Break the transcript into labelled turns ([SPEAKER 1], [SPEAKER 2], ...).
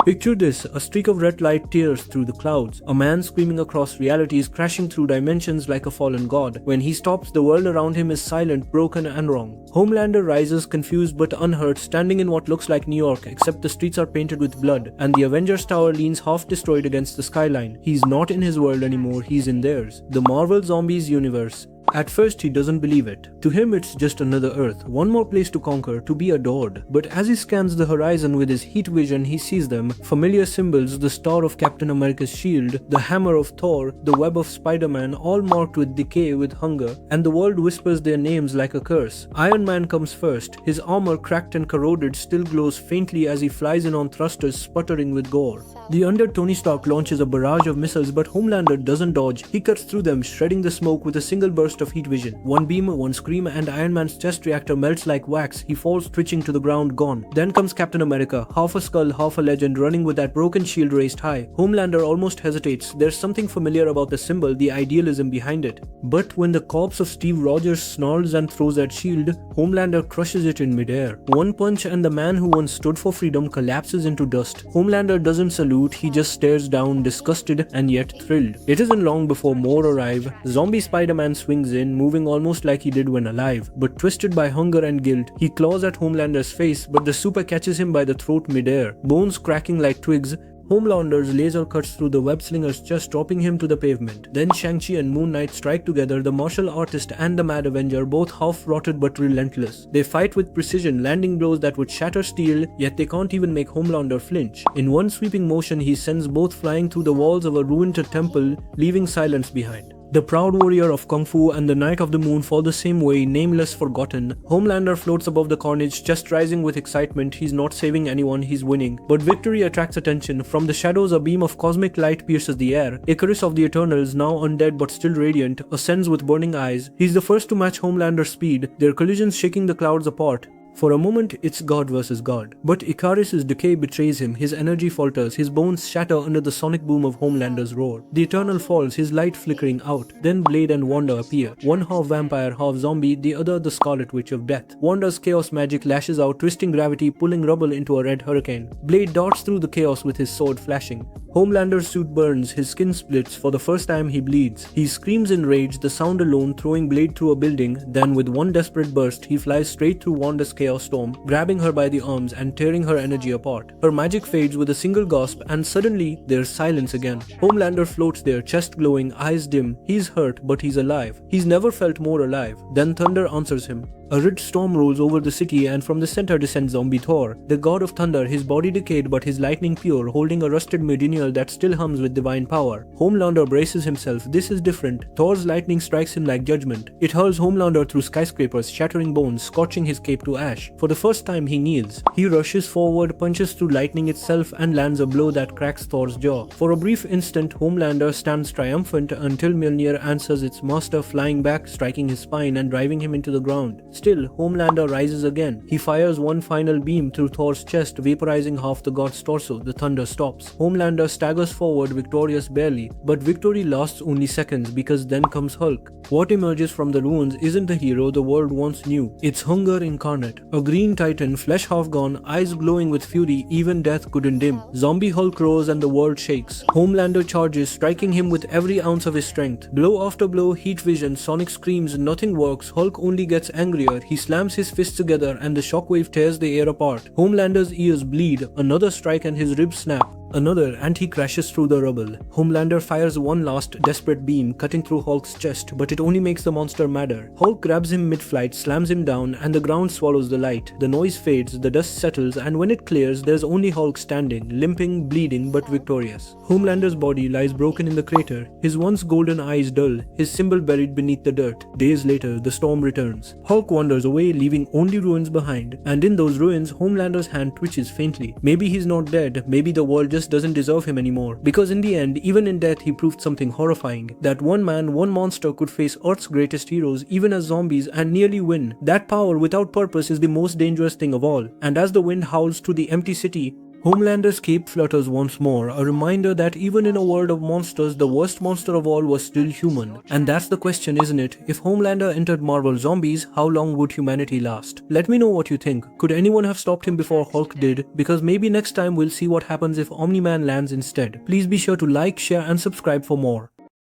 [SPEAKER 1] Picture this, a streak of red light tears through the clouds. A man screaming across realities, crashing through dimensions like a fallen god. When he stops, the world around him is silent, broken and wrong. Homelander rises, confused but unhurt, standing in what looks like New York, except the streets are painted with blood, and the Avengers Tower leans half destroyed against the skyline. He's not in his world anymore, he's in theirs. The Marvel Zombies universe. At first he doesn't believe it. To him it's just another Earth, one more place to conquer, to be adored. But as he scans the horizon with his heat vision, he sees them, familiar symbols, the star of Captain America's shield, the hammer of Thor, the web of Spider-Man, all marked with decay, with hunger, and the world whispers their names like a curse. Iron Man comes first. His armor, cracked and corroded, still glows faintly as he flies in on thrusters sputtering with gore. The undead Tony Stark launches a barrage of missiles, but Homelander doesn't dodge. He cuts through them, shredding the smoke with a single burst of heat vision. One beam, one scream, and Iron Man's chest reactor melts like wax. He falls twitching to the ground, gone. Then comes Captain America, half a skull, half a legend, running with that broken shield raised high. Homelander almost hesitates. There's something familiar about the symbol, the idealism behind it. But when the corpse of Steve Rogers snarls and throws that shield, Homelander crushes it in midair. One punch and the man who once stood for freedom collapses into dust. Homelander doesn't salute, he just stares down, disgusted and yet thrilled. It isn't long before more arrive. Zombie Spider-Man swings in, moving almost like he did when alive, but twisted by hunger and guilt. He claws at Homelander's face, but the super catches him by the throat midair, bones cracking like twigs. Homelander's laser cuts through the web-slinger's chest, dropping him to the pavement. Then Shang-Chi and Moon Knight strike together, the martial artist and the Mad Avenger, both half-rotted but relentless. They fight with precision, landing blows that would shatter steel, yet they can't even make Homelander flinch. In one sweeping motion, he sends both flying through the walls of a ruined temple, leaving silence behind. The proud warrior of Kung Fu and the Knight of the Moon fall the same way, nameless, forgotten. Homelander floats above the carnage, just rising with excitement. He's not saving anyone, he's winning. But victory attracts attention. From the shadows, a beam of cosmic light pierces the air. Icarus of the Eternals, now undead but still radiant, ascends with burning eyes. He's the first to match Homelander's speed, their collisions shaking the clouds apart. For a moment, it's God versus God. But Icarus's decay betrays him, his energy falters, his bones shatter under the sonic boom of Homelander's roar. The Eternal falls, his light flickering out. Then Blade and Wanda appear. One half vampire, half zombie, the other the Scarlet Witch of Death. Wanda's chaos magic lashes out, twisting gravity, pulling rubble into a red hurricane. Blade darts through the chaos with his sword flashing. Homelander's suit burns, his skin splits, for the first time he bleeds. He screams in rage, the sound alone throwing Blade through a building, then with one desperate burst, he flies straight through Wanda's chaos storm, grabbing her by the arms and tearing her energy apart. Her magic fades with a single gasp, and suddenly, there's silence again. Homelander floats there, chest glowing, eyes dim. He's hurt, but he's alive. He's never felt more alive. Then thunder answers him. A red storm rolls over the city, and from the center descends zombie Thor, the god of thunder, his body decayed but his lightning pure, holding a rusted medineal that still hums with divine power. Homelander braces himself. This is different. Thor's lightning strikes him like judgment. It hurls Homelander through skyscrapers, shattering bones, scorching his cape to ash. For the first time, he kneels. He rushes forward, punches through lightning itself, and lands a blow that cracks Thor's jaw. For a brief instant, Homelander stands triumphant until Mjolnir answers its master, flying back, striking his spine and driving him into the ground. Still, Homelander rises again. He fires one final beam through Thor's chest, vaporizing half the god's torso. The thunder stops. Homelander staggers forward, victorious barely. But victory lasts only seconds, because then comes Hulk. What emerges from the ruins isn't the hero the world once knew. It's hunger incarnate. A green titan, flesh half gone, eyes glowing with fury even death couldn't dim. Zombie Hulk roars and the world shakes. Homelander charges, striking him with every ounce of his strength. Blow after blow, heat vision, sonic screams, nothing works. Hulk only gets angrier. He slams his fists together and the shockwave tears the air apart. Homelander's ears bleed. Another strike and his ribs snap. Another, and he crashes through the rubble. Homelander fires one last desperate beam, cutting through Hulk's chest, but it only makes the monster madder. Hulk grabs him mid-flight, slams him down, and the ground swallows the light. The noise fades, the dust settles, and when it clears, there's only Hulk standing, limping, bleeding, but victorious. Homelander's body lies broken in the crater, his once golden eyes dull, his symbol buried beneath the dirt. Days later, the storm returns. Hulk wanders away, leaving only ruins behind, and in those ruins, Homelander's hand twitches faintly. Maybe he's not dead, maybe the world just doesn't deserve him anymore, because in the end, even in death, he proved something horrifying, that one man, one monster could face Earth's greatest heroes even as zombies and nearly win. That power without purpose is the most dangerous thing of all, and as the wind howls through the empty city, Homelander's cape flutters once more, a reminder that even in a world of monsters, the worst monster of all was still human. And that's the question, isn't it? If Homelander entered Marvel Zombies, how long would humanity last? Let me know what you think. Could anyone have stopped him before Hulk did? Because maybe next time we'll see what happens if Omni-Man lands instead. Please be sure to like, share and subscribe for more.